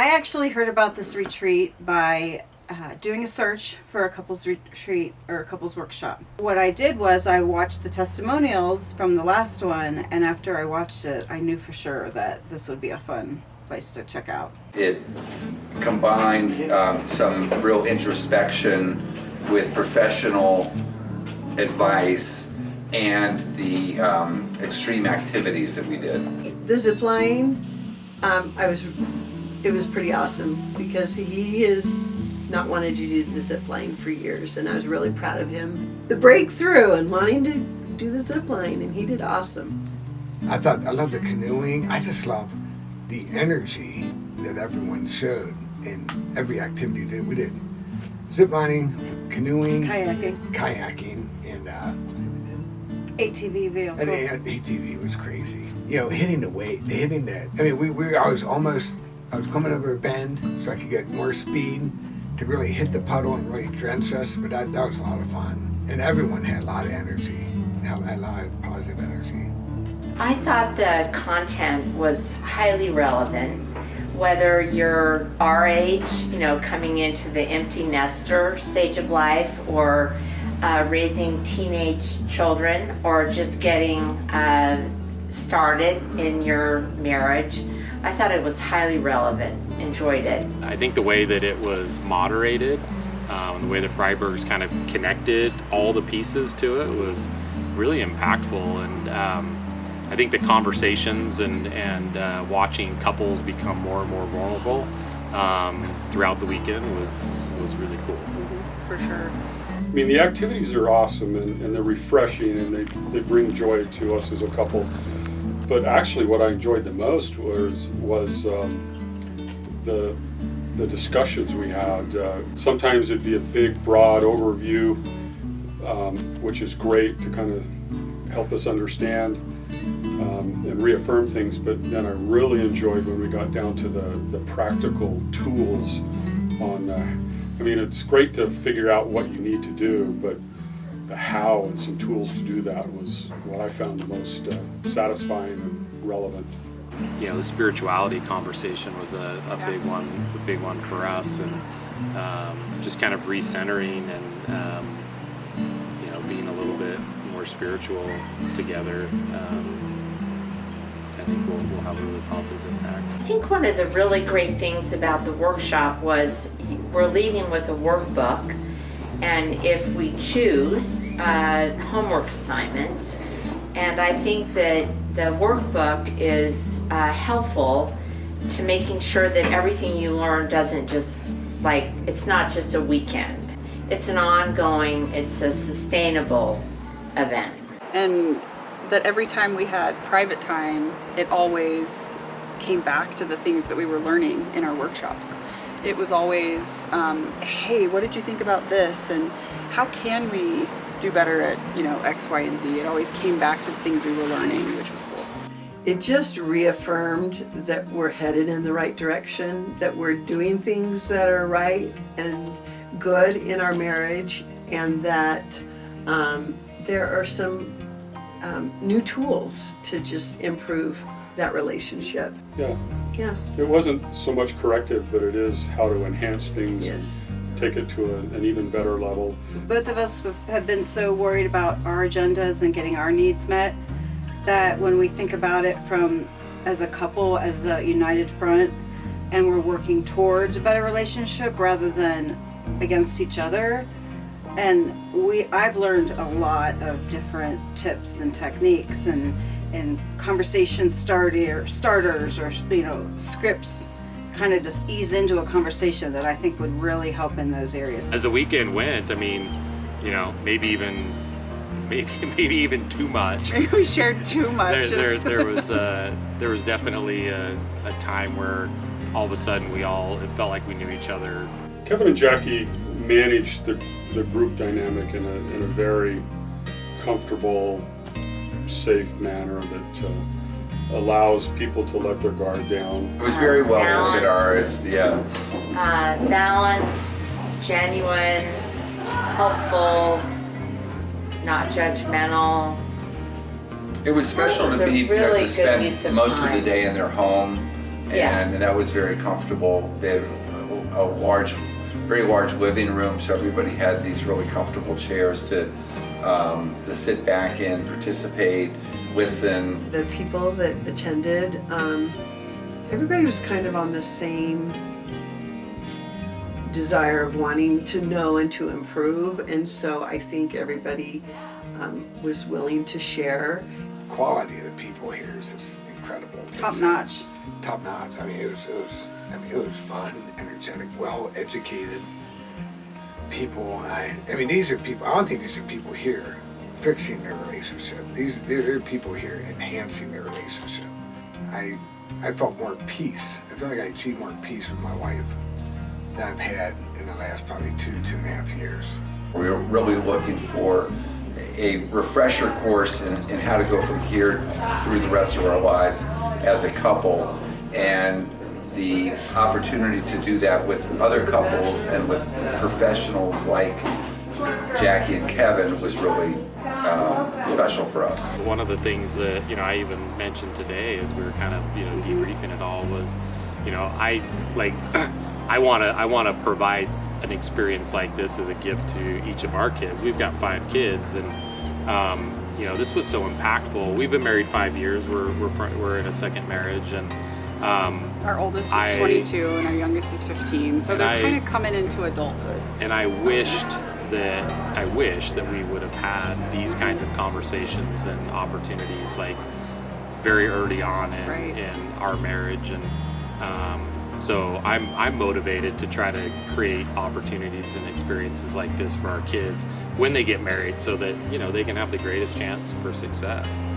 I actually heard about this retreat by doing a search for a couples retreat or a couples workshop. What I did was I watched the testimonials from the last one, and after I watched it, I knew for sure that this would be a fun place to check out. It combined some real introspection with professional advice and the extreme activities that we did. The zip line, it was pretty awesome because he has not wanted to do the zip line for years, and I was really proud of him. The breakthrough and wanting to do the zip line, and he did awesome. I love the canoeing. I just love the energy that everyone showed in every activity that we did. Zip lining, canoeing, kayaking, and ATV vehicle. And ATV was crazy. You know, hitting the weight, hitting that. I mean, I was coming over a bend so I could get more speed to really hit the puddle and really drench us, but that was a lot of fun. And everyone had a lot of energy, had a lot of positive energy. I thought the content was highly relevant, whether you're our age, you know, coming into the empty nester stage of life, or raising teenage children, or just getting started in your marriage. I thought it was highly relevant, enjoyed it. I think the way that it was moderated, the way the Freibergs kind of connected all the pieces to it was really impactful, and I think the conversations and watching couples become more and more vulnerable throughout the weekend was really cool. For sure. I mean, the activities are awesome and they're refreshing and they bring joy to us as a couple. But actually what I enjoyed the most was the discussions we had. Sometimes it'd be a big, broad overview, which is great to kind of help us understand and reaffirm things. But then I really enjoyed when we got down to the practical tools on, I mean, it's great to figure out what you need to do, but the how and some tools to do that was what I found the most satisfying and relevant. You know, the spirituality conversation was a big one for us, and just kind of recentering and you know, being a little bit more spiritual together. I think we'll have a really positive impact. I think one of the really great things about the workshop was we're leaving with a workbook, and if we choose, homework assignments. And I think that the workbook is helpful to making sure that everything you learn doesn't just, it's not just a weekend. It's an ongoing, it's a sustainable event. And that every time we had private time, it always came back to the things that we were learning in our workshops. It was always, hey, what did you think about this? And how can we do better at, you know, X, Y, and Z? It always came back to the things we were learning, which was cool. It just reaffirmed that we're headed in the right direction, that we're doing things that are right and good in our marriage, and that there are some new tools to just improve that relationship. Yeah. It wasn't so much corrective, but it is how to enhance things. Yes. And take it to an even better level. Both of us have been so worried about our agendas and getting our needs met that when we think about it from as a couple, as a united front, and we're working towards a better relationship rather than against each other. And I've learned a lot of different tips and techniques and conversation starters or, you know, scripts, kind of just ease into a conversation that I think would really help in those areas. As the weekend went, I mean, you know, maybe even too much. Maybe we shared too much. There was definitely a time where all of a sudden it felt like we knew each other. Kevin and Jackie managed the group dynamic in a very comfortable, safe manner that allows people to let their guard down. It was very well organized, yeah. Balanced, genuine, helpful, not judgmental. It was special to be, really to spend most of the day in their home Yeah. and that was very comfortable. They had a large, very large living room, so everybody had these really comfortable chairs to sit back in, participate, listen. The people that attended, everybody was kind of on the same desire of wanting to know and to improve, and so I think everybody was willing to share. Quality of the people here is just incredible. Top It's notch. Top notch. I mean, it was fun, energetic, well-educated people. I mean, these are people. I don't think these are people here fixing their relationship. They're people here enhancing their relationship. I felt more peace. I feel like I achieved more peace with my wife than I've had in the last probably 2.5 years. We were really looking for a refresher course in how to go from here through the rest of our lives as a couple, and the opportunity to do that with other couples and with professionals like Jackie and Kevin was really special for us. One of the things that, you know, I even mentioned today as we were kind of, you know, debriefing it all was, you know, I want to provide an experience like this as a gift to each of our kids. We've got 5 kids, and you know, this was so impactful. We've been married 5 years. We're in a second marriage, and Our oldest is 22 and our youngest is 15, so they're kind of coming into adulthood. And I wish that we would have had these kinds of conversations and opportunities like very early on in our marriage, and so I'm motivated to try to create opportunities and experiences like this for our kids when they get married, so that, you know, they can have the greatest chance for success.